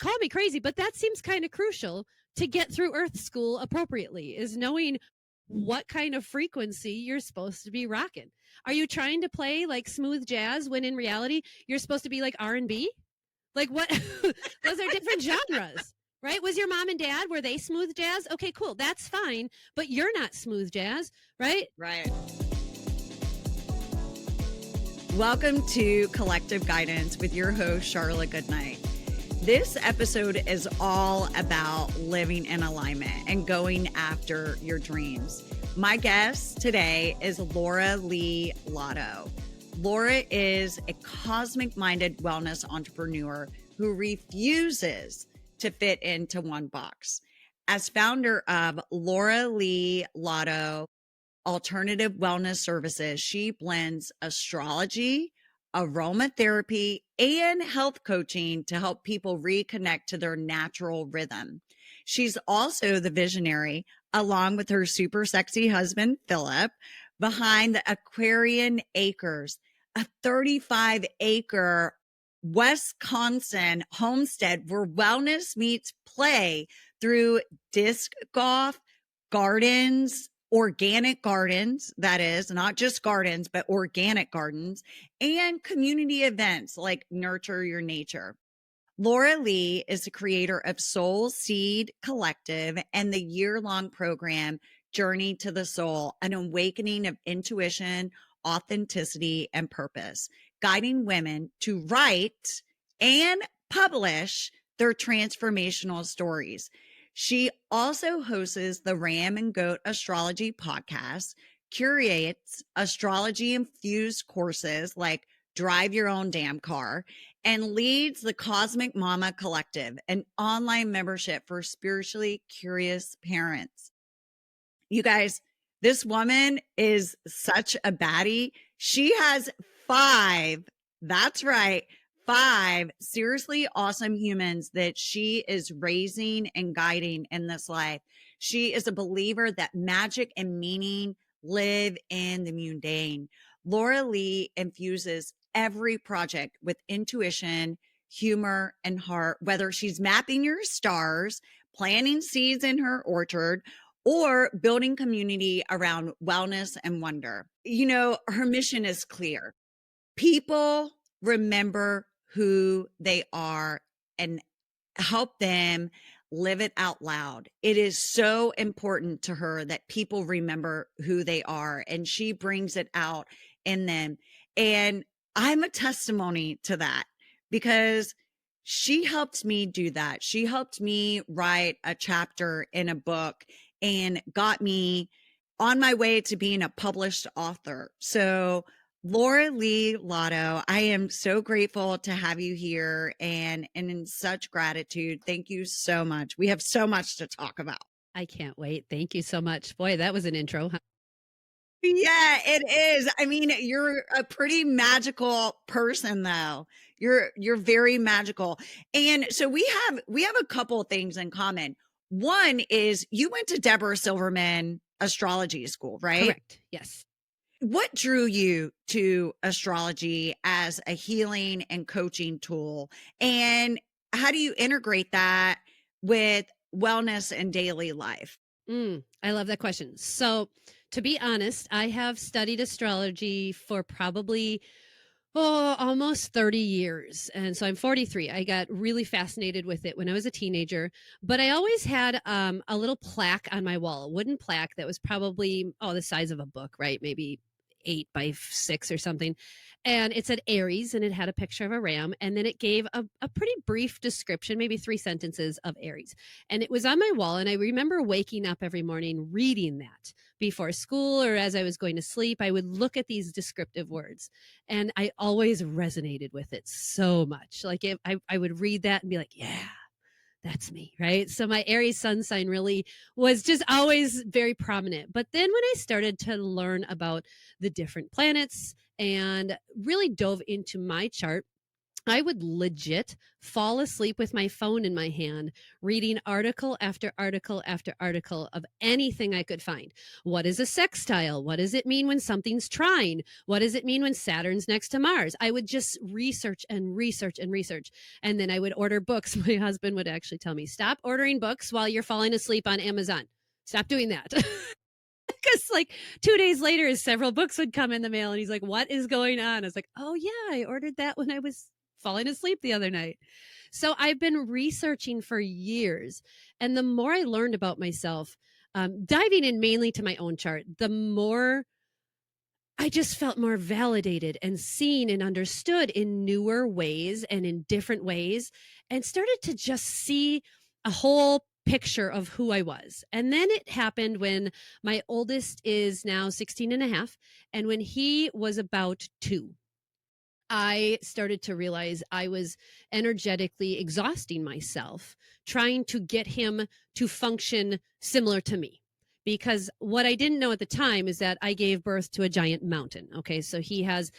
call me crazy, but that seems kind of crucial to get through Earth School appropriately, is knowing what kind of frequency you're supposed to be rocking. Are you trying to play like smooth jazz when in reality you're supposed to be like R&B? Like what? Those are different genres, right? Was your mom and dad, were they smooth jazz? Okay, cool. That's fine. But you're not smooth jazz, right? Right. Welcome to Collective Guidance with your host, Charla Goodnight. This episode is all about living in alignment and going after your dreams. My guest today is Laura Lee Lotto. Laura is a cosmic-minded wellness entrepreneur who refuses to fit into one box. As founder of Laura Lee Lotto Alternative Wellness Services, she blends astrology, aromatherapy, and health coaching to help people reconnect to their natural rhythm. She's also the visionary, along with her super sexy husband, Philip, behind the Aquarian Acres, a 35-acre Wisconsin homestead where wellness meets play through disc golf, gardens, organic gardens, that is, not just gardens, but organic gardens, and community events like Nurture Your Nature. Laura Lee is the creator of Soul Seed Collective and the year-long program Journey to the Soul, an awakening of intuition, authenticity, and purpose, guiding women to write and publish their transformational stories. She also hosts the Ram and Goat Astrology podcast, curates astrology-infused courses like Drive Your Own Damn Car, and leads the Cosmic Mama Collective, an online membership for spiritually curious parents. You guys, this woman is such a baddie. She has 5, that's right, 5 seriously awesome humans that she is raising and guiding in this life. She is a believer that magic and meaning live in the mundane. Laura Lee infuses every project with intuition, humor, and heart, whether she's mapping your stars, planting seeds in her orchard, or building community around wellness and wonder. You know, her mission is clear. People remember who they are and help them live it out loud. It is so important to her that people remember who they are, and she brings it out in them. And I'm a testimony to that because she helped me do that. She helped me write a chapter in a book and got me on my way to being a published author. So Laura Lee Lotto, I am so grateful to have you here and in such gratitude. Thank you so much. We have so much to talk about. I can't wait. Thank you so much. Boy, that was an intro, huh? Yeah, it is. I mean, you're a pretty magical person though. You're very magical. And so we have a couple of things in common. One is you went to Deborah Silverman Astrology School, right? Correct. Yes. What drew you to astrology as a healing and coaching tool? And how do you integrate that with wellness and daily life? I love that question. So, to be honest, I have studied astrology for probably almost 30 years. And so I'm 43. I got really fascinated with it when I was a teenager, but I always had a little plaque on my wall, a wooden plaque that was probably, the size of a book, right? Maybe 8 by 6 or something. And it said Aries, and it had a picture of a ram. And then it gave a pretty brief description, maybe 3 sentences of Aries. And it was on my wall. And I remember waking up every morning reading that before school or as I was going to sleep. I would look at these descriptive words, and I always resonated with it so much. Like I would read that and be like, yeah, that's me, right? So my Aries sun sign really was just always very prominent. But then when I started to learn about the different planets and really dove into my chart, I would legit fall asleep with my phone in my hand, reading article after article after article of anything I could find. What is a sextile? What does it mean when something's trine? What does it mean when Saturn's next to Mars? I would just research and research and research. And then I would order books. My husband would actually tell me, stop ordering books while you're falling asleep on Amazon. Stop doing that. Because like 2 days later, several books would come in the mail, and he's like, "What is going on?" I was like, "Oh yeah, I ordered that when I was falling asleep the other night." So I've been researching for years, and the more I learned about myself, diving in mainly to my own chart, the more I just felt more validated and seen and understood in newer ways and in different ways, and started to just see a whole picture of who I was. And then it happened when my oldest is now 16 and a half, and when he was about 2. I started to realize I was energetically exhausting myself trying to get him to function similar to me. Because what I didn't know at the time is that I gave birth to a giant mountain. Okay. So he has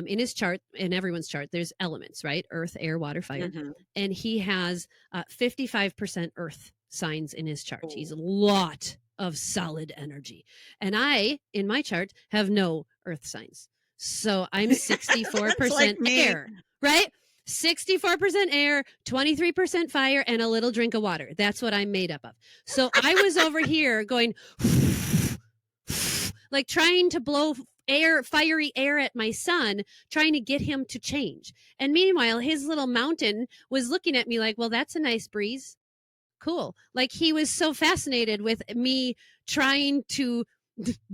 in his chart, in everyone's chart, there's elements, right? Earth, air, water, fire. Mm-hmm. And he has 55% earth signs in his chart. He's a Oh. lot of solid energy. And I, in my chart, have no earth signs. So I'm That's 64% like me. air, right? 64% air, 23% fire, and a little drink of water. That's what I'm made up of. So I was over here going, like trying to blow air, fiery air at my son, trying to get him to change. And meanwhile, his little mountain was looking at me like, well, that's a nice breeze. Cool. Like he was so fascinated with me trying to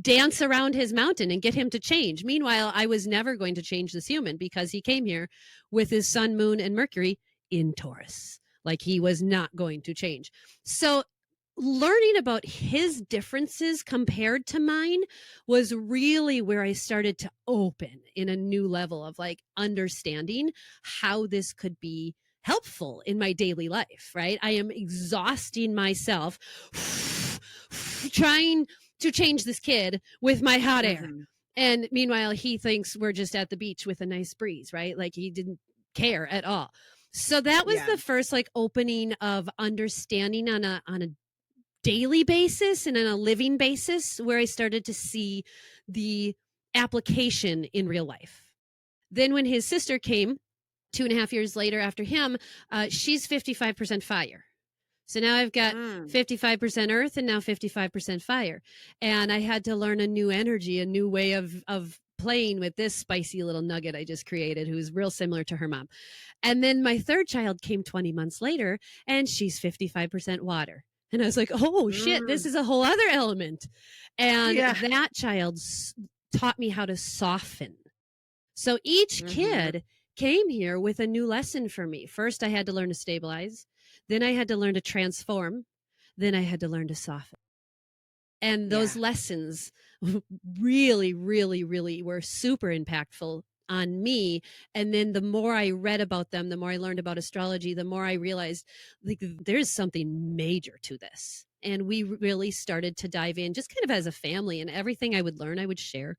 dance around his mountain and get him to change. Meanwhile, I was never going to change this human because he came here with his sun, moon, and Mercury in Taurus. Like he was not going to change. So learning about his differences compared to mine was really where I started to open in a new level of like understanding how this could be helpful in my daily life, right? I am exhausting myself trying to change this kid with my hot air. Mm-hmm. And meanwhile, he thinks we're just at the beach with a nice breeze, right? Like he didn't care at all. So that was Yeah. the first like opening of understanding on a daily basis and on a living basis where I started to see the application in real life. Then when his sister came 2.5 years later after him, she's 55% fire. So now I've got 55% earth and now 55% fire. And I had to learn a new energy, a new way of playing with this spicy little nugget I just created, who's real similar to her mom. And then my third child came 20 months later, and she's 55% water. And I was like, oh shit, this is a whole other element. And Yeah. that child taught me how to soften. So each kid came here with a new lesson for me. First, I had to learn to stabilize. Then I had to learn to transform. Then I had to learn to soften. And those lessons really, really, really were super impactful on me. And then the more I read about them, the more I learned about astrology, the more I realized like there's something major to this. And we really started to dive in just kind of as a family, and everything I would learn, I would share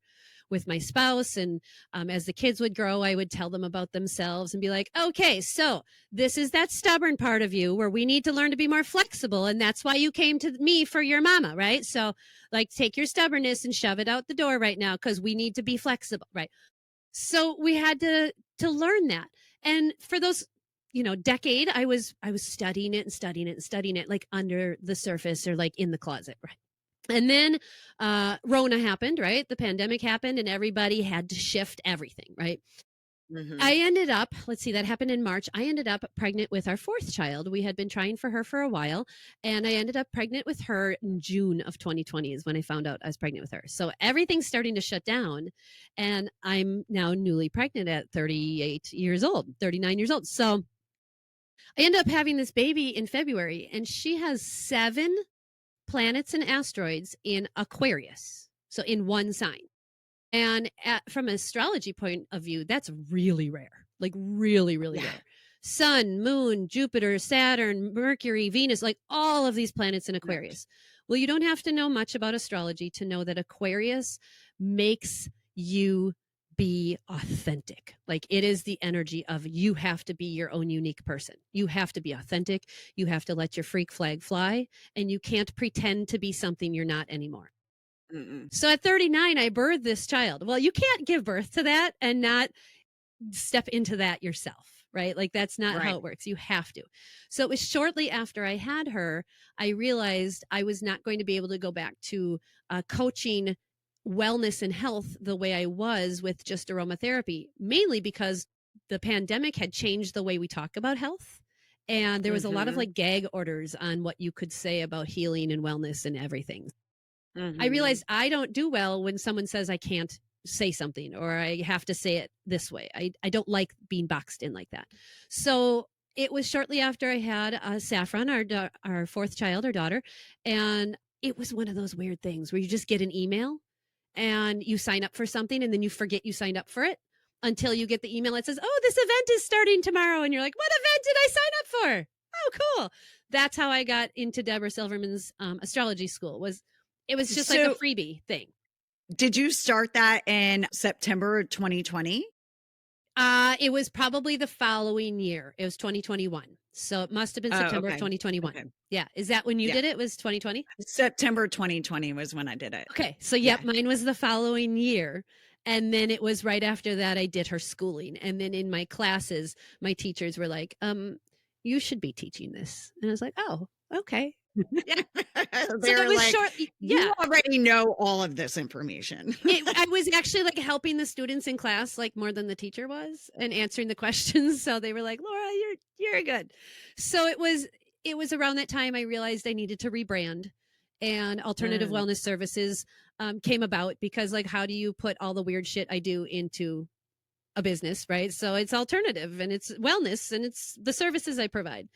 with my spouse. And as the kids would grow, I would tell them about themselves and be like, okay, so this is that stubborn part of you where we need to learn to be more flexible. And that's why you came to me for your mama, right? So like take your stubbornness and shove it out the door right now because we need to be flexible, right? So we had to learn that. And for those decade, I was studying it and studying it and studying it like under the surface or like in the closet, right? And then Rona happened, right? The pandemic happened and everybody had to shift everything, right? I ended up, let's see, that happened in March. I ended up pregnant with our fourth child. We had been trying for her for a while, and I ended up pregnant with her in June of 2020 is when I found out I was pregnant with her. So everything's starting to shut down, and I'm now newly pregnant at 38 years old, 39 years old. So I ended up having this baby in February, and she has 7 planets and asteroids in Aquarius, so in one sign. And from an astrology point of view, that's really rare, like really, really rare. Sun, Moon, Jupiter, Saturn, Mercury, Venus, like all of these planets in Aquarius. Right. Well, you don't have to know much about astrology to know that Aquarius makes you be authentic. Like it is the energy of you have to be your own unique person. You have to be authentic. You have to let your freak flag fly, and you can't pretend to be something you're not anymore. Mm-mm. So at 39, I birthed this child. Well, you can't give birth to that and not step into that yourself, right? Like that's not how Right. it works. You have to. So it was shortly after I had her, I realized I was not going to be able to go back to coaching wellness and health the way I was with just aromatherapy, mainly because the pandemic had changed the way we talk about health. And there was a lot of Mm-hmm. like gag orders on what you could say about healing and wellness and everything. I Mm-hmm. realized I don't do well when someone says I can't say something or I have to say it this way. I don't like being boxed in like that. So it was shortly after I had Saffron, our fourth child, our daughter, and it was one of those weird things where you just get an email and you sign up for something and then you forget you signed up for it until you get the email that says, "Oh, this event is starting tomorrow," and you're like, "What event did I sign up for?" Oh, cool. That's how I got into Deborah Silverman's astrology school. It was just like a So, freebie thing. did you start that in September 2020? It was probably the following year. It was 2021. So it must have been Oh, September of okay. 2021. Okay. Yeah. Is that when you Yeah. did it? It was 2020? September 2020 was when I did it. Okay. So, yep, Yeah. mine was the following year. And then it was right after that I did her schooling. And then in my classes, my teachers were like, you should be teaching this. And I was like, oh, okay. Yeah. So it They're was like, short. you Yeah. already know all of this information. I was actually like helping the students in class like more than the teacher was and answering the questions. So they were like, Laura, you're good. So it was around that time I realized I needed to rebrand, and alternative Mm. wellness services came about because like how do you put all the weird shit I do into a business, right? So it's alternative and it's wellness and it's the services I provide.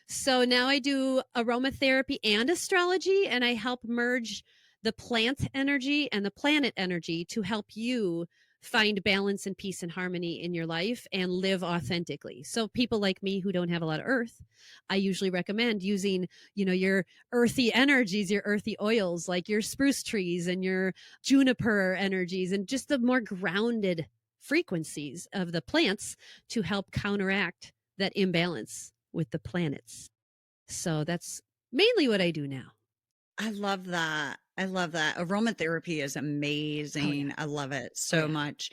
So now I do aromatherapy and astrology, and I help merge the plant energy and the planet energy to help you find balance and peace and harmony in your life and live authentically. So people like me who don't have a lot of earth, I usually recommend using, your earthy energies, your earthy oils like your spruce trees and your juniper energies and just the more grounded frequencies of the plants to help counteract that imbalance with the planets. So that's mainly what I do now. I love that. I love that. Aromatherapy is Oh yeah. amazing. I love it Oh so yeah. much.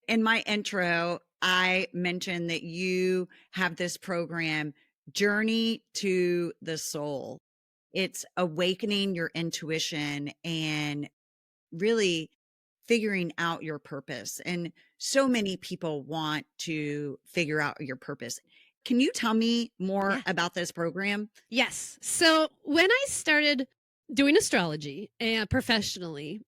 In my intro, I mentioned that you have this program, Journey to the Soul. It's awakening your intuition and really figuring out your purpose. And so many people want to figure out your purpose. Can you tell me more Yeah. about this program? Yes. So when I started doing astrology and professionally,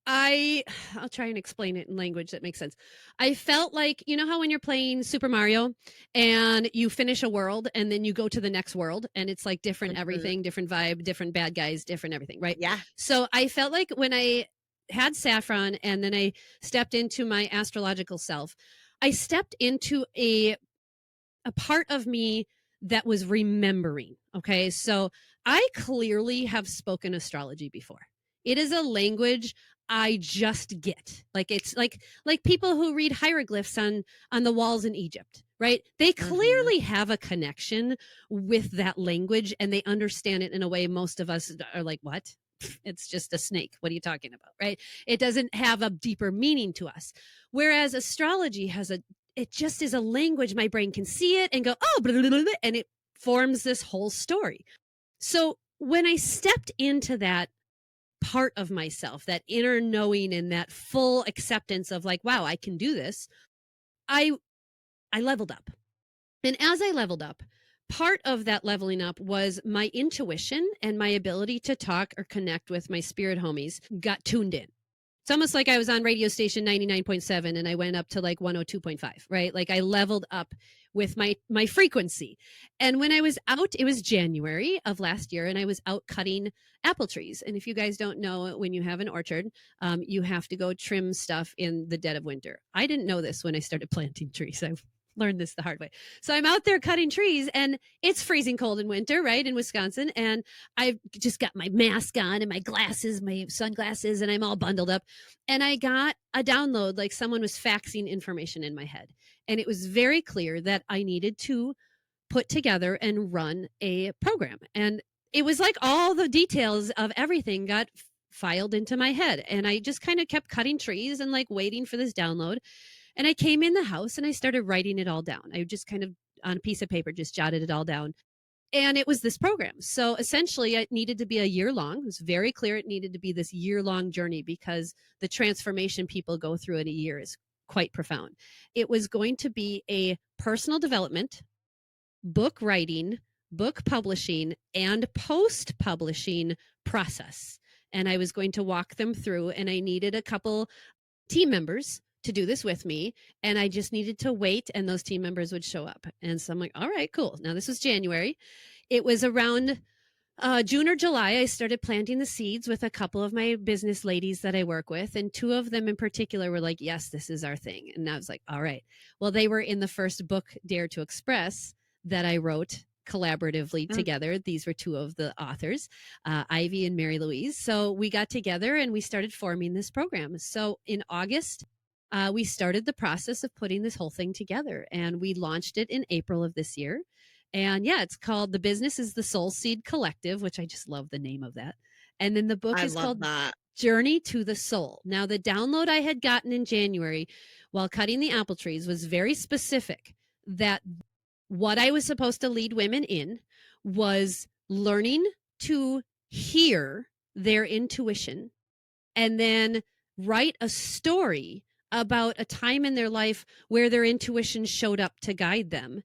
I I'll try and explain it in language that makes sense. I felt like, you know how when you're playing Super Mario and you finish a world and then you go to the next world and it's like different Mhm. everything, different vibe, different bad guys, different everything, right? Yeah. So I felt like when I had Saffron and then I stepped into my astrological self, I stepped into a part of me that was remembering. Okay. So I clearly have spoken astrology before. It is a language I just get. Like it's like people who read hieroglyphs on the walls in Egypt, right? They Mhm. clearly have a connection with that language and they understand it in a way most of us are like, what? It's just a snake. What are you talking about? Right? It doesn't have a deeper meaning to us. Whereas astrology has it just is a language my brain can see it and go, oh, blah, blah, blah, and it forms this whole story. So when I stepped into that part of myself, that inner knowing and that full acceptance of like, wow, I can do this, I I leveled up. And as I leveled up, part of that leveling up was my intuition and my ability to talk or connect with my spirit homies got tuned in. It's almost like I was on radio station 99.7 and I went up to like 102.5, right? Like I leveled up with my frequency. And when I was out, it was January of last year and I was out cutting apple trees. And if you guys don't know, when you have an orchard, you have to go trim stuff in the dead of winter. I didn't know this when I started planting trees. learned this the hard way. So I'm out there cutting trees and it's freezing cold in winter, right, in Wisconsin. And I've just got my mask on and my glasses, my sunglasses, and I'm all bundled up. And I got a download like someone was faxing information in my head. And it was very clear that I needed to put together and run a program. And it was like all the details of everything got filed into my head. And I just kind of kept cutting trees and like waiting for this download. And I came in the house and I started writing it all down. I just kind of on a piece of paper just jotted it all down. And it was this program. So essentially, it needed to be a year long. It was very clear it needed to be this year long journey because the transformation people go through in a year is quite profound. It was going to be a personal development, book writing, book publishing, and post publishing process. And I was going to walk them through, and I needed a couple team members to do this with me. And I just needed to wait, and those team members would show up. And so I'm like, all right, cool. Now, this was January. It was around June or July, I started planting the seeds with a couple of my business ladies that I work with. And two of them in particular were like, yes, this is our thing. And I was like, all right. Well, they were in the first book, Dare to Express, that I wrote collaboratively together. These were two of the authors, Ivy and Mary Louise. So we got together and we started forming this program. So in August, we started the process of putting this whole thing together, and we launched it in April of this year. And yeah, it's called, the business is the Soul Seed Collective, which I just love the name of that. And then the book I is love called that. Journey to the Soul. Now, the download I had gotten in January while cutting the apple trees was very specific, that what I was supposed to lead women in was learning to hear their intuition and then write a story about a time in their life where their intuition showed up to guide them,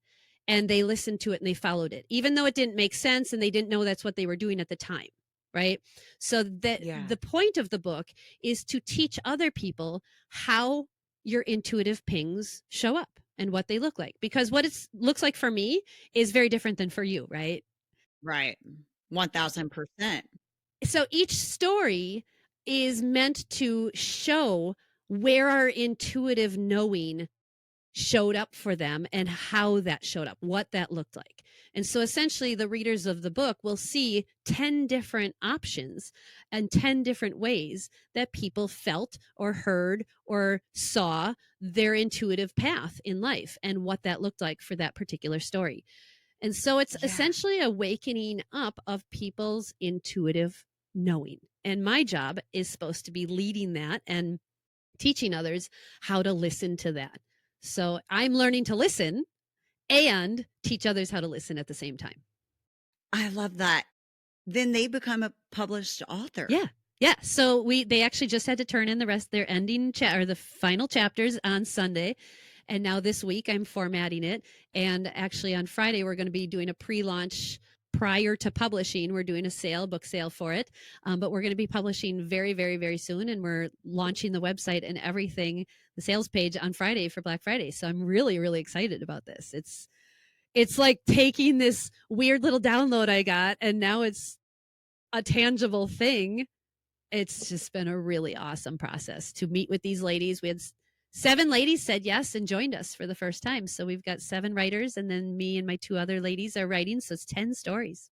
and they listened to it and they followed it, even though it didn't make sense and they didn't know that's what they were doing at the time. Right. So that Yeah. the point of the book is to teach other people how your intuitive pings show up and what they look like, because what it looks like for me is very different than for you. Right. Right. 1000%. So each story is meant to show where our intuitive knowing showed up for them and how that showed up, what that looked like. And so essentially, the readers of the book will see 10 different options and 10 different ways that people felt or heard or saw their intuitive path in life and what that looked like for that particular story. And so it's Yeah. essentially a wakening up of people's intuitive knowing. And my job is supposed to be leading that and teaching others how to listen to that. So I'm learning to listen and teach others how to listen at the same time. I love that. Then they become a published author. Yeah. Yeah. So they actually just had to turn in the rest, their ending or the final chapters on Sunday. And now this week I'm formatting it. And actually on Friday, we're going to be doing a pre-launch prior to publishing. We're doing a book sale for it. But we're going to be publishing very, very, very soon. And we're launching the website and everything, the sales page on Friday for Black Friday. So I'm really, really excited about this. It's like taking this weird little download I got, and now it's a tangible thing. It's just been a really awesome process to meet with these ladies. We had 7 ladies said yes and joined us for the first time. So we've got 7 writers, and then me and my 2 other ladies are writing. So it's 10 stories.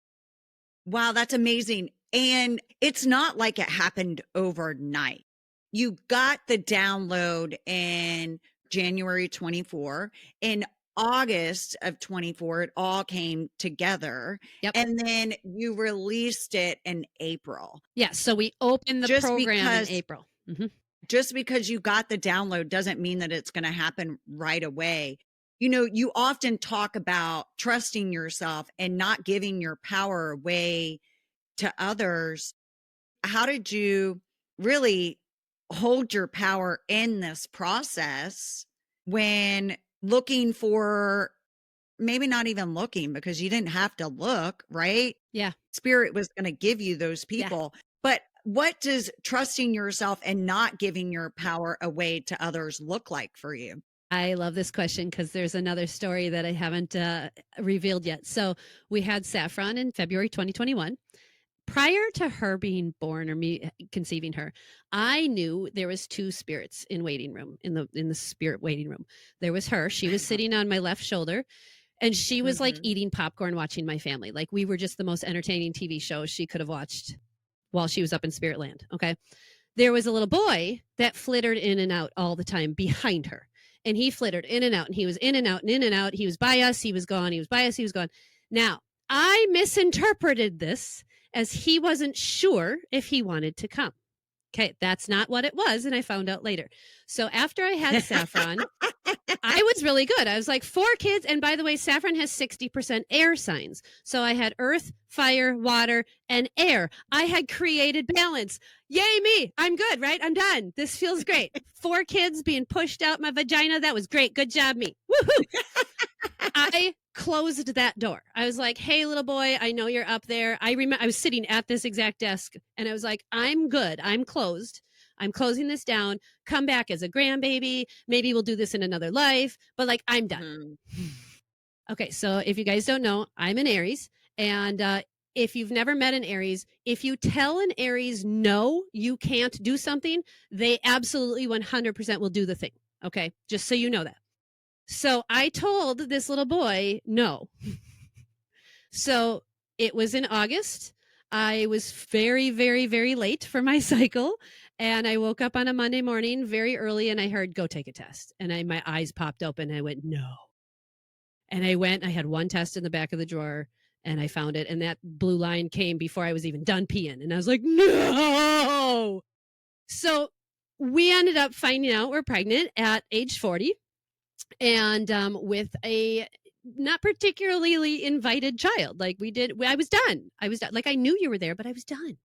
Wow, that's amazing. And it's not like it happened overnight. You got the download in January 24. In August of 24, it all came together. Yep. And then you released it in April. Yeah. So we opened the Just program in because April. just because you got the download doesn't mean that it's going to happen right away. You know, you often talk about trusting yourself and not giving your power away to others. How did you really hold your power in this process when looking for, maybe not even looking, because you didn't have to look, right? Yeah. Spirit was going to give you those Yeah. people. But what does trusting yourself and not giving your power away to others look like for you? I love this question because there's another story that I haven't revealed yet. So we had Saffron in February 2021. prior to her being born or me conceiving her, I knew there was two spirits in waiting room, in the spirit waiting room. There was her. She was sitting on my left shoulder, and she was like eating popcorn watching my family. Like we were just the most entertaining TV show she could have watched while she was up in spirit land. Okay. There was a little boy that flittered in and out all the time behind her. And he flittered in and out, and he was in and out and in and out. He was by us, he was gone, he was by us, he was gone. Now, I misinterpreted this as he wasn't sure if he wanted to come. Okay, that's not what it was, and I found out later. So after I had Saffron, I was really good. I was like 4 kids, and by the way, Saffron has 60% air signs. So I had earth, fire, water, and air. I had created balance. Yay me. I'm good, right? I'm done. This feels great. 4 kids being pushed out my vagina. That was great. Good job, me. Woohoo. I closed that door. I was like, hey, little boy, I know you're up there. I remember I was sitting at this exact desk, and I was like, I'm good. I'm closed. I'm closing this down. Come back as a grandbaby. Maybe we'll do this in another life, but like, I'm done. Okay, so if you guys don't know, I'm an Aries, and if you've never met an Aries, if you tell an Aries no, you can't do something, they absolutely 100% will do the thing. Okay, just so you know that. So I told this little boy no. So it was in August. I was very, very, very late for my cycle. And I woke up on a Monday morning very early, and I heard, go take a test. And my eyes popped open, and I went, no. And I went, I had one test in the back of the drawer, and I found it. And that blue line came before I was even done peeing. And I was like, no. So we ended up finding out we're pregnant at age 40, and with a not particularly invited child. Like I was done. Like I knew you were there, but I was done.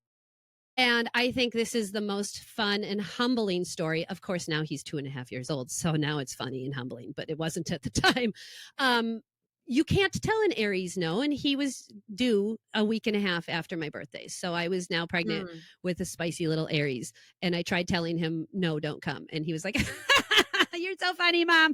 And I think this is the most fun and humbling story. Of course, now he's 2.5 years old, so now it's funny and humbling, but it wasn't at the time. You can't tell an Aries no, and he was due a week and a half after my birthday. So I was now pregnant with a spicy little Aries, and I tried telling him, no, don't come. And he was like, you're so funny, Mom.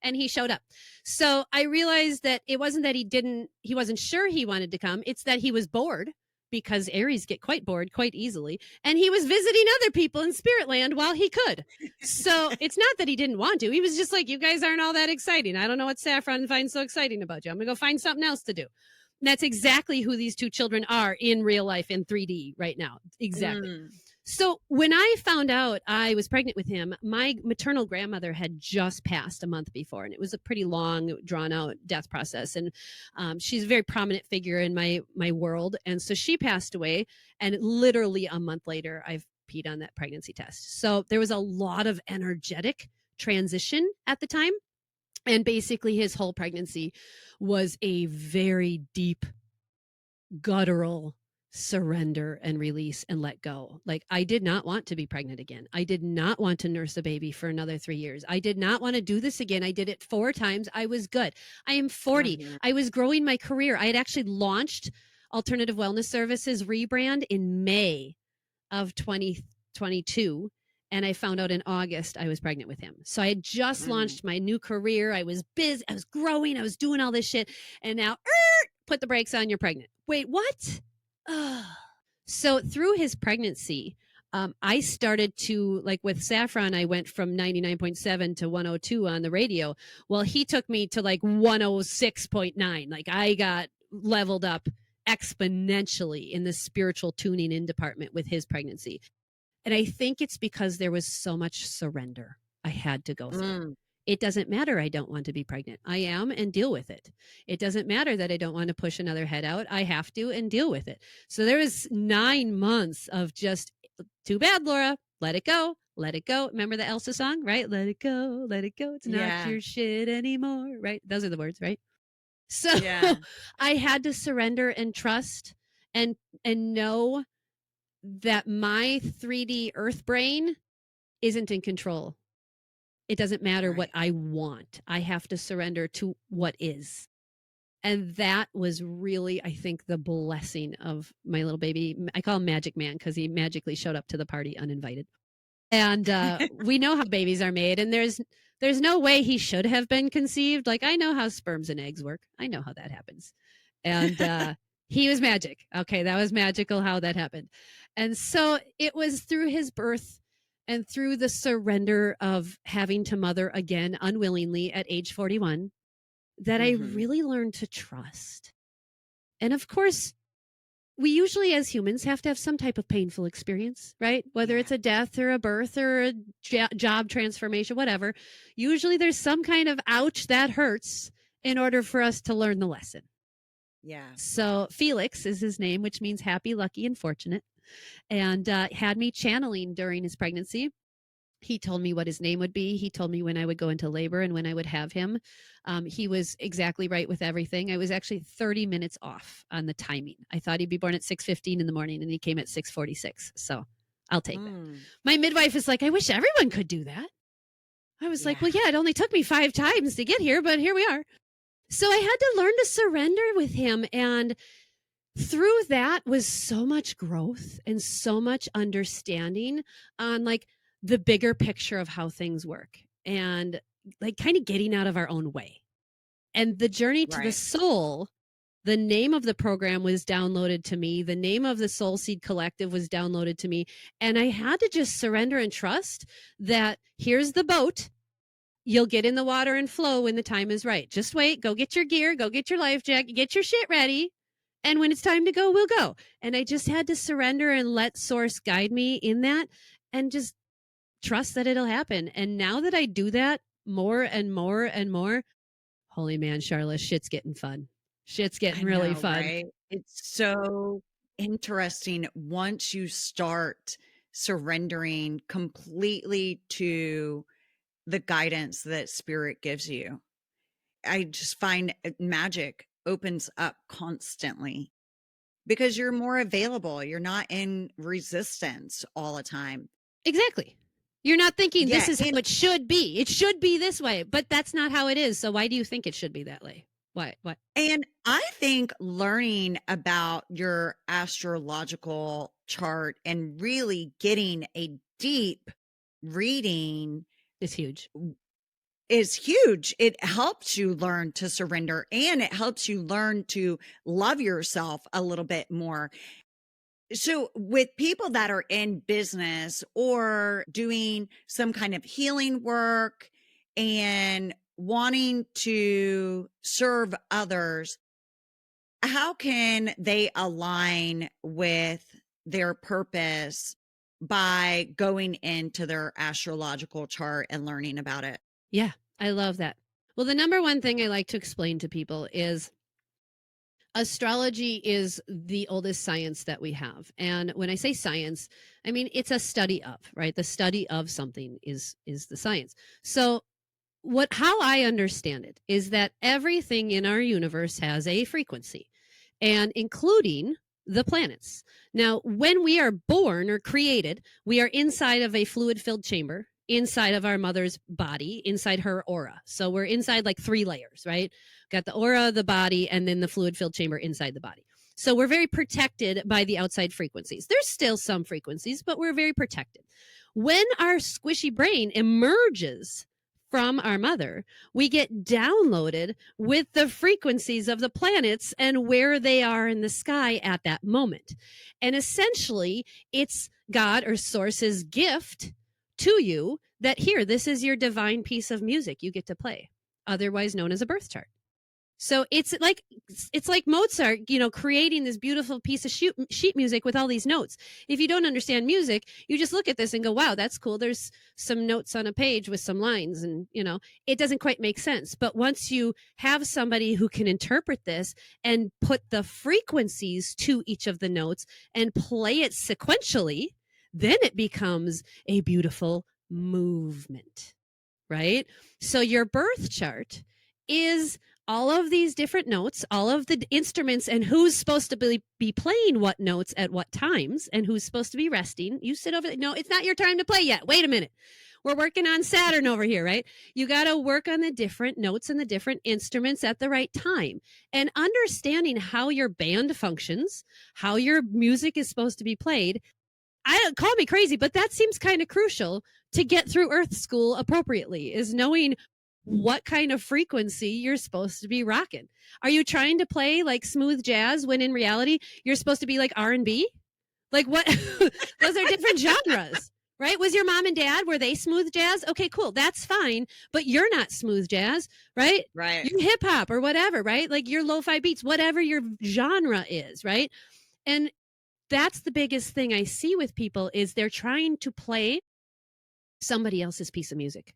And he showed up. So I realized that it wasn't that he wasn't sure he wanted to come. It's that he was bored, because Aries get quite bored quite easily. And he was visiting other people in spirit land while he could. So it's not that he didn't want to. He was just like, you guys aren't all that exciting. I don't know what Saffron finds so exciting about you. I'm going to go find something else to do. And that's exactly who these 2 children are in real life in 3D right now. Exactly. So when I found out I was pregnant with him, my maternal grandmother had just passed a month before, and it was a pretty long, drawn-out death process. And she's a very prominent figure in my world, and so she passed away. And literally a month later, I've peed on that pregnancy test. So there was a lot of energetic transition at the time, and basically his whole pregnancy was a very deep, guttural surrender and release and let go. Like, I did not want to be pregnant again. I did not want to nurse a baby for another 3 years. I did not want to do this again. I did it 4 times. I was good. I am 40. I was growing my career. I had actually launched Alternative Wellness Services rebrand in May of 2022. And I found out in August I was pregnant with him. So I had just launched my new career. I was busy. I was growing. I was doing all this shit. And now, put the brakes on, you're pregnant. Wait, what? So through his pregnancy, I started to, like with Saffron, I went from 99.7 to 102 on the radio. Well, he took me to like 106.9. Like I got leveled up exponentially in the spiritual tuning in department with his pregnancy. And I think it's because there was so much surrender I had to go through. It doesn't matter I don't want to be pregnant. I am, and deal with it. It doesn't matter that I don't want to push another head out. I have to, and deal with it. So there was 9 months of just, too bad, Laura. Let it go. Let it go. Remember the Elsa song, right? Let it go. Let it go. It's not your shit anymore, right? Those are the words, right? So I had to surrender and trust and know that my 3D earth brain isn't in control. It doesn't matter what I want. I have to surrender to what is. And that was really, I think, the blessing of my little baby. I call him Magic Man because he magically showed up to the party uninvited. And we know how babies are made, and there's no way he should have been conceived. Like, I know how sperms and eggs work. I know how that happens. And He was magic. Okay, that was magical how that happened. And so it was through his birth and through the surrender of having to mother again unwillingly at age 41 that I Mm-hmm. really learned to trust. And of course, we usually as humans have to have some type of painful experience, right? Whether Yeah. it's a death or a birth or a job transformation, whatever. Usually there's some kind of ouch that hurts in order for us to learn the lesson. Yeah. So Felix is his name, which means happy, lucky, and fortunate, and had me channeling during his pregnancy. He told me what his name would be. He told me when I would go into labor and when I would have him. He was exactly right with everything. I was actually 30 minutes off on the timing. I thought he'd be born at 6:15 in the morning, and he came at 6:46. So I'll take that. Mm. My midwife is like, I wish everyone could do that. I was like, Yeah. well, yeah, it only took me 5 times to get here, but here we are. So I had to learn to surrender with him, and through that was so much growth and so much understanding on like the bigger picture of how things work and like kind of getting out of our own way. And the journey to the Right. soul, the name of the program was downloaded to me. The name of the Soul Seed Collective was downloaded to me. And I had to just surrender and trust that here's the boat. You'll get in the water and flow when the time is right. Just wait, go get your gear, go get your life jacket, get your shit ready. And when it's time to go, we'll go. And I just had to surrender and let source guide me in that and just trust that it'll happen. And now that I do that more and more and more, holy man, Charla, shit's getting fun. Shit's I getting really know, fun. right? It's so interesting once you start surrendering completely to the guidance that spirit gives you. I just find magic opens up constantly because you're more available. You're not in resistance all the time. Exactly. You're not thinking Yeah. this is how it should be. It should be this way, but that's not how it is. So why do you think it should be that way? Why? What? And I think learning about your astrological chart and really getting a deep reading It's huge. is huge. It helps you learn to surrender and it helps you learn to love yourself a little bit more. So, with people that are in business or doing some kind of healing work and wanting to serve others, how can they align with their purpose by going into their astrological chart and learning about it? Yeah, I love that. Well, the number one thing I like to explain to people is astrology is the oldest science that we have. And when I say science, I mean it's a study of, right? The study of something is the science. So what how I understand it is that everything in our universe has a frequency, and including the planets. Now, when we are born or created, we are inside of a fluid filled chamber inside of our mother's body, inside her aura. So we're inside like 3 layers, right? Got the aura, the body, and then the fluid filled chamber inside the body. So we're very protected by the outside frequencies. There's still some frequencies, but we're very protected. When our squishy brain emerges from our mother, we get downloaded with the frequencies of the planets and where they are in the sky at that moment. And essentially, it's God or Source's gift to you that here, this is your divine piece of music you get to play, otherwise known as a birth chart. So it's like Mozart, creating this beautiful piece of sheet music with all these notes. If you don't understand music, you just look at this and go, "Wow, that's cool." There's some notes on a page with some lines, and it doesn't quite make sense. But once you have somebody who can interpret this and put the frequencies to each of the notes and play it sequentially, then it becomes a beautiful movement, right? So your birth chart is all of these different notes, all of the instruments, and who's supposed to be playing what notes at what times, and who's supposed to be resting. You sit over there. No, it's not your time to play yet. Wait a minute. We're working on Saturn over here, right? You got to work on the different notes and the different instruments at the right time. And understanding how your band functions, how your music is supposed to be played. I don't call me crazy, but that seems kind of crucial to get through Earth school appropriately, is knowing what kind of frequency you're supposed to be rocking. Are you trying to play like smooth jazz when in reality you're supposed to be like R&B? Like what? Those are different genres, right? Was your mom and dad, were they smooth jazz? Okay, cool. That's fine. But you're not smooth jazz, right? Right. You're hip hop or whatever, right? Like your lo-fi beats, whatever your genre is, right? And that's the biggest thing I see with people is they're trying to play somebody else's piece of music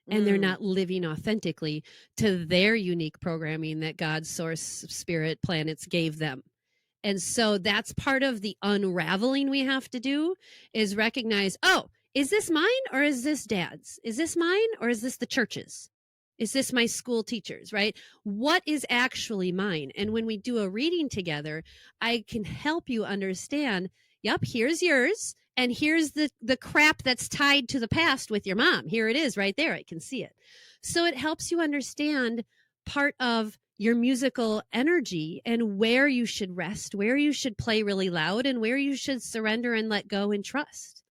and they're Mm. not living authentically to their unique programming that God's source, spirit, planets gave them. And so that's part of the unraveling we have to do is recognize, oh, is this mine or is this dad's? Is this mine or is this the church's? Is this my school teacher's, right? What is actually mine? And when we do a reading together, I can help you understand, yep, here's yours. And here's the crap that's tied to the past with your mom. Here it is right there. I can see it. So it helps you understand part of your musical energy and where you should rest, where you should play really loud, and where you should surrender and let go and trust.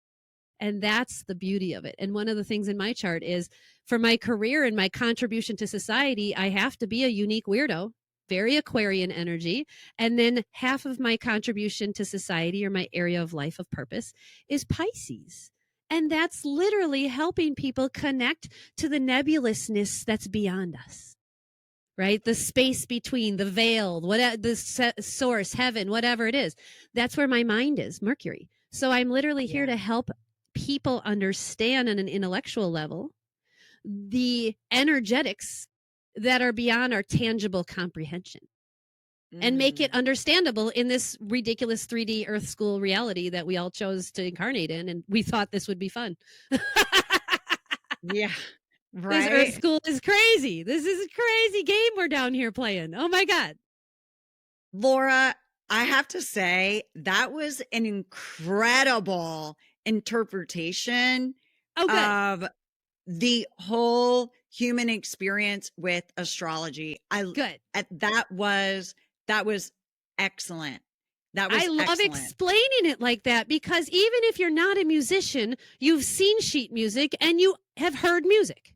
And that's the beauty of it. And one of the things in my chart is for my career and my contribution to society, I have to be a unique weirdo, very Aquarian energy. And then half of my contribution to society or my area of life of purpose is Pisces. And that's literally helping people connect to the nebulousness that's beyond us, right? The space between, the veil, whatever, the source, heaven, whatever it is. That's where my mind is, Mercury. So I'm literally here Yeah. to help people understand on an intellectual level the energetics that are beyond our tangible comprehension and make it Mm. understandable in this ridiculous 3D Earth School reality that we all chose to incarnate in. And we thought this would be fun. Yeah. This Earth Right. School is crazy. This is a crazy game we're down here playing. Oh my God. Laura, I have to say that was an incredible interpretation Oh, good. of the whole human experience with astrology. Good. That was excellent. That I was love excellent. explaining it like that because even if you're not a musician, you've seen sheet music and you have heard music,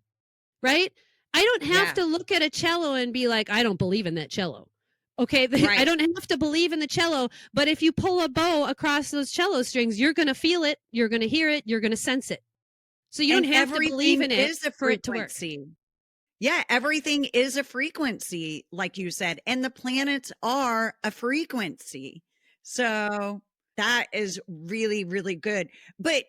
right? I don't have Yeah. to look at a cello and be like, I don't believe in that cello. Okay, I Right. don't have to believe in the cello, but if you pull a bow across those cello strings, you're going to feel it, you're going to hear it, you're going to sense it. So you And don't have to believe everything in it is a for it to work. frequency. Yeah, everything is a frequency, like you said, and the planets are a frequency. So that is really, really good. But,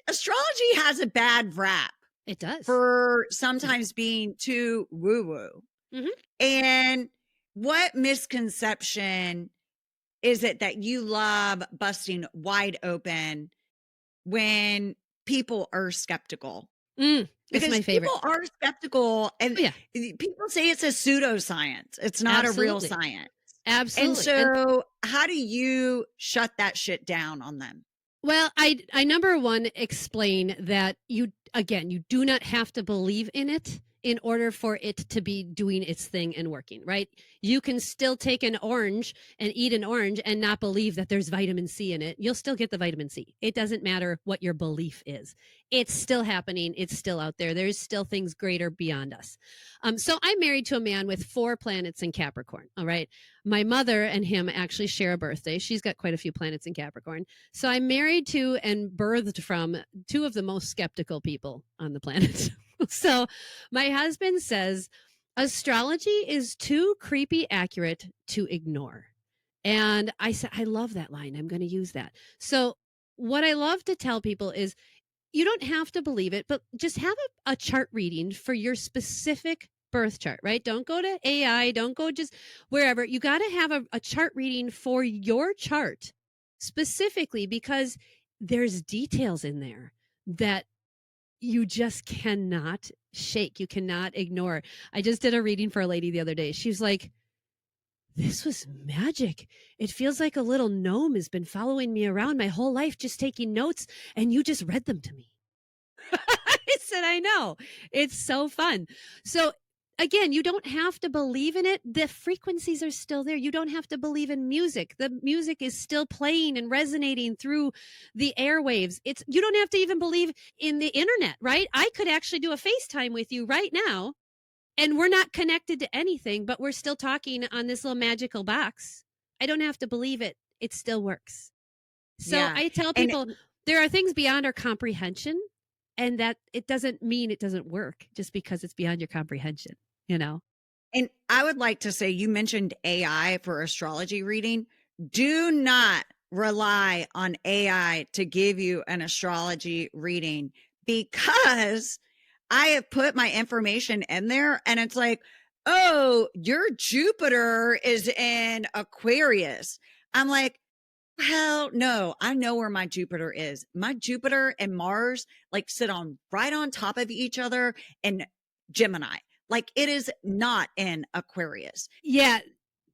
astrology has a bad rap It does. for sometimes being too woo woo. Mm-hmm. And what misconception is it that you love busting wide open when people are skeptical? It's Because my favorite. people are skeptical and Oh, yeah, people say it's a pseudoscience. It's not a real absolutely. science. And Absolutely. And so how do you shut that shit down on them? well, I number one explain that you again, you do not have to believe in it in order for it to be doing its thing and working, right? You can still take an orange and eat an orange and not believe that there's vitamin C in it. You'll still get the vitamin C. It doesn't matter what your belief is. It's still happening. It's still out there. There's still things greater beyond us. So I'm married to a man with 4 planets in Capricorn. All right. My mother and him actually share a birthday. She's got quite a few planets in Capricorn. So I'm married to and birthed from 2 of the most skeptical people on the planet. So my husband says astrology is too creepy accurate to ignore. And I said, I love that line. I'm going to use that. So what I love to tell people is you don't have to believe it, but just have a chart reading for your specific birth chart, right? Don't go to AI, don't go just wherever. You got to have a chart reading for your chart specifically because there's details in there that you just cannot shake. You cannot ignore. I just did a reading for a lady the other day. She's like, this was magic. It feels like a little gnome has been following me around my whole life, just taking notes, and you just read them to me. I said, I know. It's so fun. So, again, you don't have to believe in it. The frequencies are still there. You don't have to believe in music. The music is still playing and resonating through the airwaves. You don't have to even believe in the internet, right? I could actually do a FaceTime with you right now And we're not connected to anything, but we're still talking on this little magical box. I don't have to believe it. It still works. So Yeah. I tell And people there are things beyond our comprehension, and that it doesn't mean it doesn't work just because it's beyond your comprehension, you know? And I would like to say, you mentioned AI for astrology reading. Do not rely on AI to give you an astrology reading, because I have put my information in there and it's like, oh, your Jupiter is in Aquarius. I'm like, hell no, I know where my Jupiter is. My Jupiter and Mars like sit on right on top of each other in Gemini. Like, it is not in Aquarius. Yeah,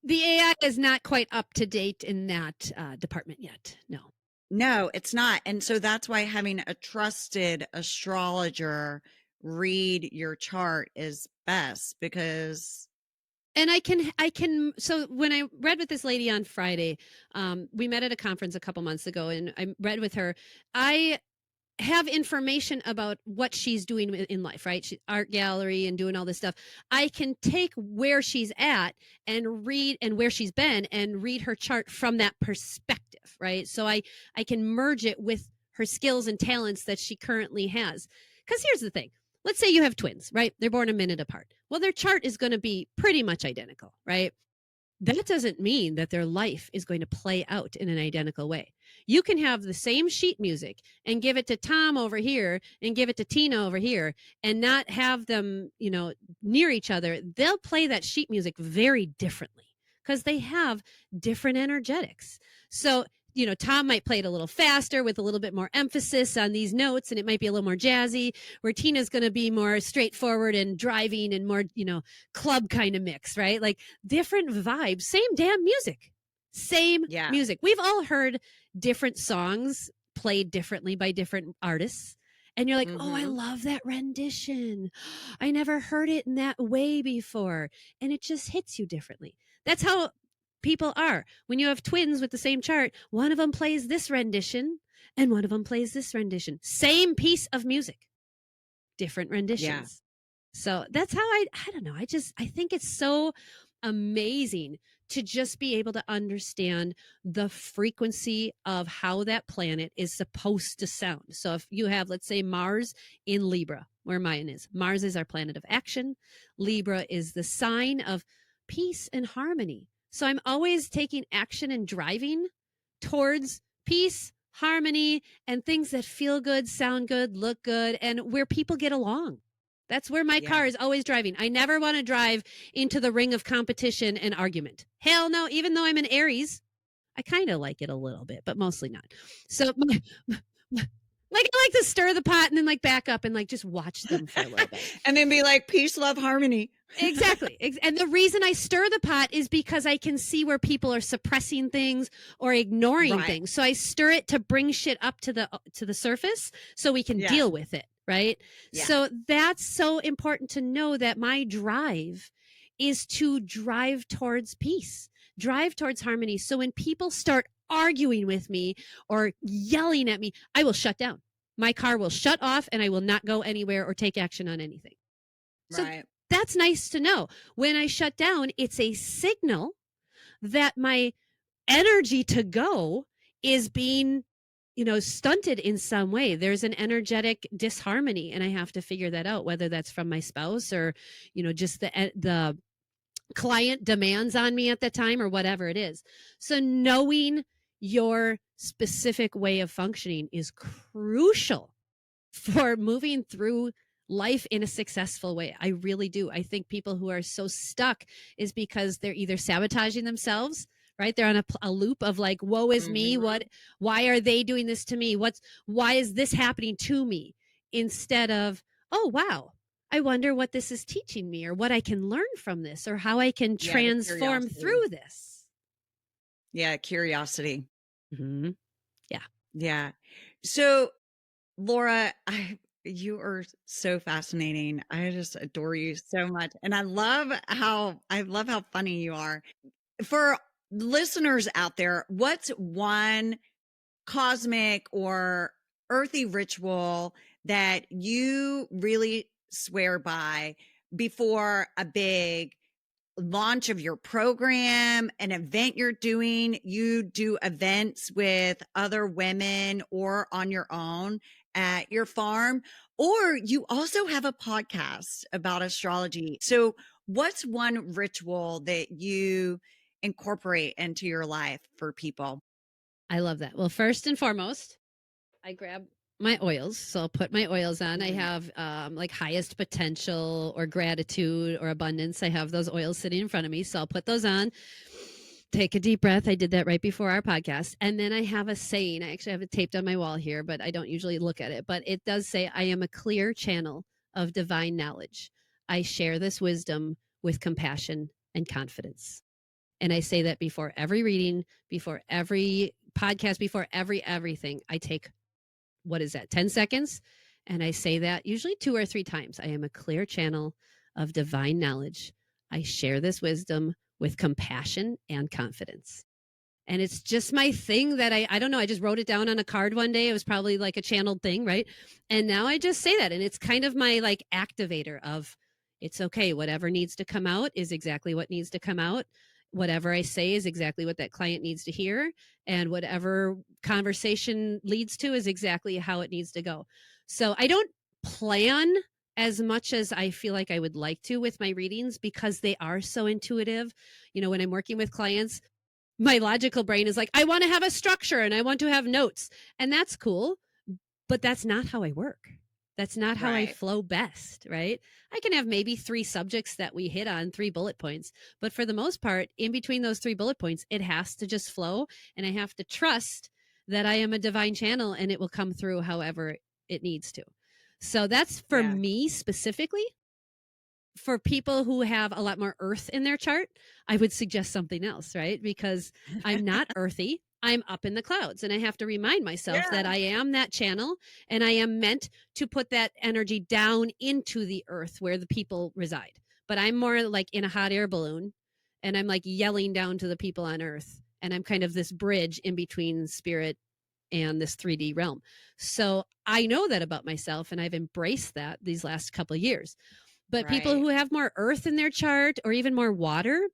the AI is not quite up to date in that department yet. No. No, it's not. And so that's why having a trusted astrologer read your chart is best, because And I can so when I read with this lady on Friday, we met at a conference a couple months ago, and I read with her. I have information about what she's doing in life, right? She, art gallery and doing all this stuff. I can take where she's at and read, and where she's been, and read her chart from that perspective, right? So I can merge it with her skills and talents that she currently has. Because here's the thing. Let's say you have twins, right? They're born a minute apart. Well, their chart is going to be pretty much identical, right? That doesn't mean that their life is going to play out in an identical way. You can have the same sheet music and give it to Tom over here and give it to Tina over here, and not have them, near each other. They'll play that sheet music very differently because they have different energetics. So, Tom might play it a little faster with a little bit more emphasis on these notes, and it might be a little more jazzy, where Tina's going to be more straightforward and driving and more, club kind of mix, right? Like different vibes, same damn music, same yeah. music. We've all heard different songs played differently by different artists. And you're like, oh, I Mm-hmm. love that rendition. I never heard it in that way before. And it just hits you differently. That's how people are. When you have twins with the same chart, one of them plays this rendition and one of them plays this rendition. Same piece of music, different Yeah. renditions. So that's how I don't know. I think it's so amazing to just be able to understand the frequency of how that planet is supposed to sound. So if you have, let's say, Mars in Libra, where mine is, Mars is our planet of action. Libra is the sign of peace and harmony. So I'm always taking action and driving towards peace, harmony, and things that feel good, sound good, look good, and where people get along. That's where my Yeah. car is always driving. I never want to drive into the ring of competition and argument. Hell no, even though I'm an Aries, I kind of like it a little bit, but mostly not. So, like, I like to stir the pot and then like back up and like just watch them for a little bit. And then be like, peace, love, harmony. Exactly. And the reason I stir the pot is because I can see where people are suppressing things or ignoring Right. things. So I stir it to bring shit up to the surface so we can Yeah. deal with it, right? Yeah. So that's so important to know, that my drive is to drive towards peace, drive towards harmony. So when people start arguing with me or yelling at me, I will shut down. My car will shut off and I will not go anywhere or take action on anything. So Right. that's nice to know. When I shut down, it's a signal that my energy to go is being, stunted in some way. There's an energetic disharmony, and I have to figure that out, whether that's from my spouse or, just the client demands on me at the time or whatever it is. So knowing your specific way of functioning is crucial for moving through life in a successful way. I really do. I think people who are so stuck is because they're either sabotaging themselves, right? They're on a loop of like, woe is me. Mm-hmm. Why are they doing this to me? Why is this happening to me? Instead of, oh, wow, I wonder what this is teaching me, or what I can learn from this, or how I can Yeah. The transform curiosity. through this. Yeah. Curiosity. Mm-hmm. Yeah. So, Laura, you are so fascinating. I just adore you so much. And I love how funny you are. For listeners out there, what's one cosmic or earthy ritual that you really swear by before a big launch of your program, an event you're doing, you do events with other women or on your own at your farm, or you also have a podcast about astrology. So, what's one ritual that you incorporate into your life for people? I love that. Well, first and foremost, I grab my oils. So I'll put my oils on. I Mhm. have like highest potential or gratitude or abundance. I have those oils sitting in front of me. So I'll put those on. Take a deep breath. I did that right before our podcast. And then I have a saying. I actually have it taped on my wall here, but I don't usually look at it. But it does say, I am a clear channel of divine knowledge. I share this wisdom with compassion and confidence. And I say that before every reading, before every podcast, before everything. I take, what is that, 10 seconds? And I say that usually 2 or 3 times. I am a clear channel of divine knowledge. I share this wisdom with compassion and confidence. And it's just my thing that I don't know, I just wrote it down on a card one day. It was probably like a channeled thing, right? And now I just say that, and it's kind of my like activator of, it's okay, whatever needs to come out is exactly what needs to come out. Whatever I say is exactly what that client needs to hear, and whatever conversation leads to is exactly how it needs to go. So I don't plan as much as I feel like I would like to with my readings, because they are so intuitive. When I'm working with clients, my logical brain is like, I want to have a structure and I want to have notes. And that's cool, but that's not how I work. That's not how I Right. flow best, right? I can have maybe 3 subjects that we hit on, 3 bullet points. But for the most part, in between those 3 bullet points, it has to just flow. And I have to trust that I am a divine channel and it will come through however it needs to. So that's for Yeah. me specifically. For people who have a lot more earth in their chart, I would suggest something else, right? Because I'm not earthy. I'm up in the clouds, and I have to remind myself Yeah. that I am that channel, and I am meant to put that energy down into the earth where the people reside. But I'm more like in a hot air balloon, and I'm like yelling down to the people on earth, and I'm kind of this bridge in between spirit and this 3D realm. So I know that about myself, and I've embraced that these last couple of years. But people Right. who have more earth in their chart or even more water,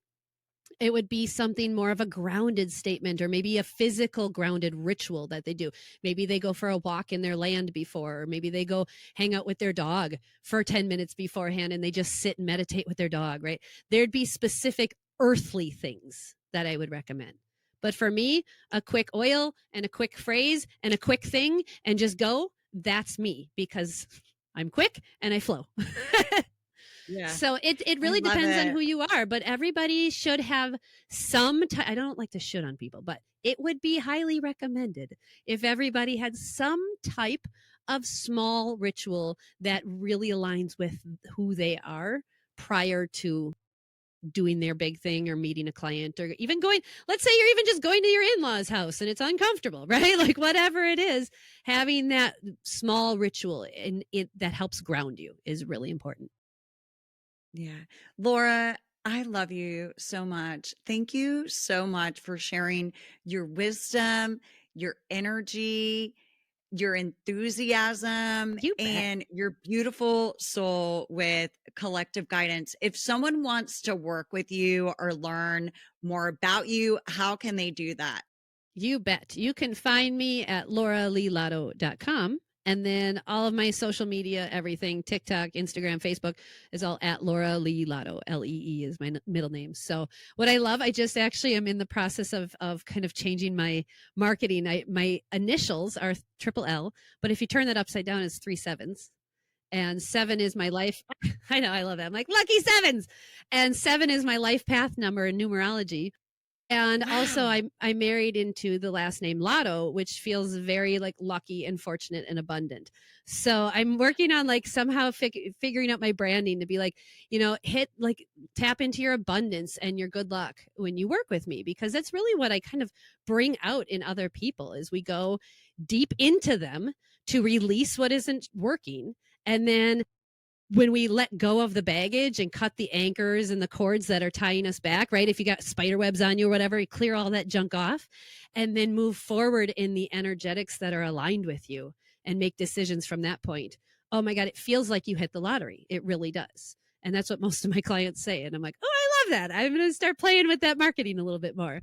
it would be something more of a grounded statement, or maybe a physical grounded ritual that they do. Maybe they go for a walk in their land before, or maybe they go hang out with their dog for 10 minutes beforehand and they just sit and meditate with their dog, right? There'd be specific earthly things that I would recommend. But for me, a quick oil and a quick phrase and a quick thing and just go, that's me, because I'm quick and I flow. Yeah. So it I really love depends on it. who you are, but everybody should have I don't like to shoot on people, but it would be highly recommended if everybody had some type of small ritual that really aligns with who they are prior to doing their big thing or meeting a client, or even going, let's say you're even just going to your in-laws house and it's uncomfortable, right? Like whatever it is, having that small ritual and it that helps ground you is really important. Yeah. Laura, I love you so much. Thank you so much for sharing your wisdom, your energy, your enthusiasm, You bet. and your beautiful soul with collective guidance. If someone wants to work with you or learn more about you, how can they do that? You bet. You can find me at lauraleelotto.com. And then all of my social media, everything, TikTok, Instagram, Facebook, is all at Laura Lee Lotto. Lee is my middle name. So what I love, I just actually am in the process of kind of changing my marketing. My initials are triple L, but if you turn that upside down, it's 3 sevens. And 7 is my life. I know, I love that. I'm like, lucky sevens. And 7 is my life path number in numerology. And also, Wow. I married into the last name Lotto, which feels very like lucky and fortunate and abundant. So I'm working on like somehow figuring out my branding to be like, hit like tap into your abundance and your good luck when you work with me, because that's really what I kind of bring out in other people is we go deep into them to release what isn't working, and then when we let go of the baggage and cut the anchors and the cords that are tying us back, right? If you got spider webs on you or whatever, you clear all that junk off and then move forward in the energetics that are aligned with you and make decisions from that point. Oh my God, it feels like you hit the lottery. It really does. And that's what most of my clients say. And I'm like, oh, I love that. I'm going to start playing with that marketing a little bit more.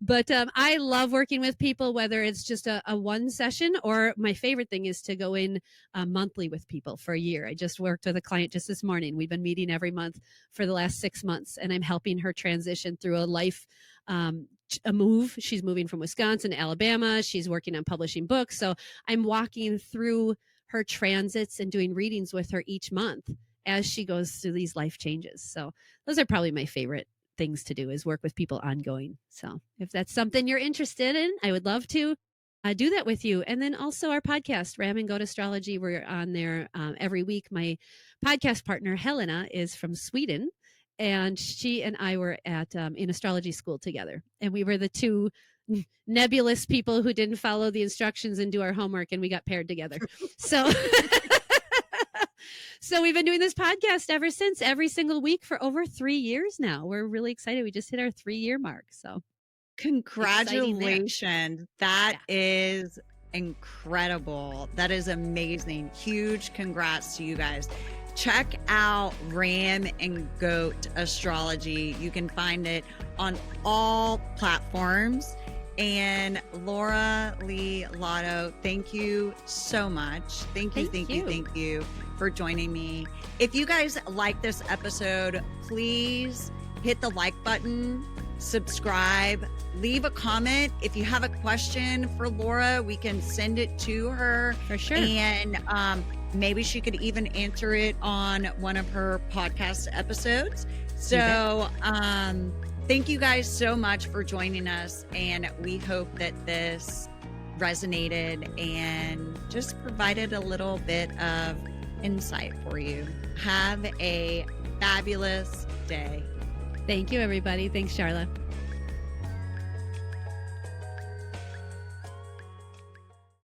But I love working with people, whether it's just a one session, or my favorite thing is to go in monthly with people for a year. I just worked with a client just this morning. We've been meeting every month for the last 6 months, and I'm helping her transition through a life, a move. She's moving from Wisconsin to Alabama. She's working on publishing books. So I'm walking through her transits and doing readings with her each month as she goes through these life changes. So those are probably my favorite things to do, is work with people ongoing. So if that's something you're interested in, I would love to do that with you. And then also our podcast, Ram and Go to Astrology. We're on there every week. My podcast partner, Helena, is from Sweden, and she and I were at in astrology school together. And we were the two nebulous people who didn't follow the instructions and do our homework, and we got paired together. So so we've been doing this podcast ever since, every single week for over 3 years now. We're really excited. We just hit our 3-year mark. So congratulations. That yeah. is incredible. That is amazing. Huge congrats to you guys. Check out Ram and Goat Astrology. You can find it on all platforms. And Laura Lee Lotto, thank you so much. Thank you for joining me. If you guys like this episode, please hit the like button, subscribe, leave a comment. If you have a question for Laura, we can send it to her. For sure. And maybe she could even answer it on one of her podcast episodes. So thank you guys so much for joining us. And we hope that this resonated and just provided a little bit of insight for you. Have a fabulous day. Thank you, everybody. Thanks, Charla.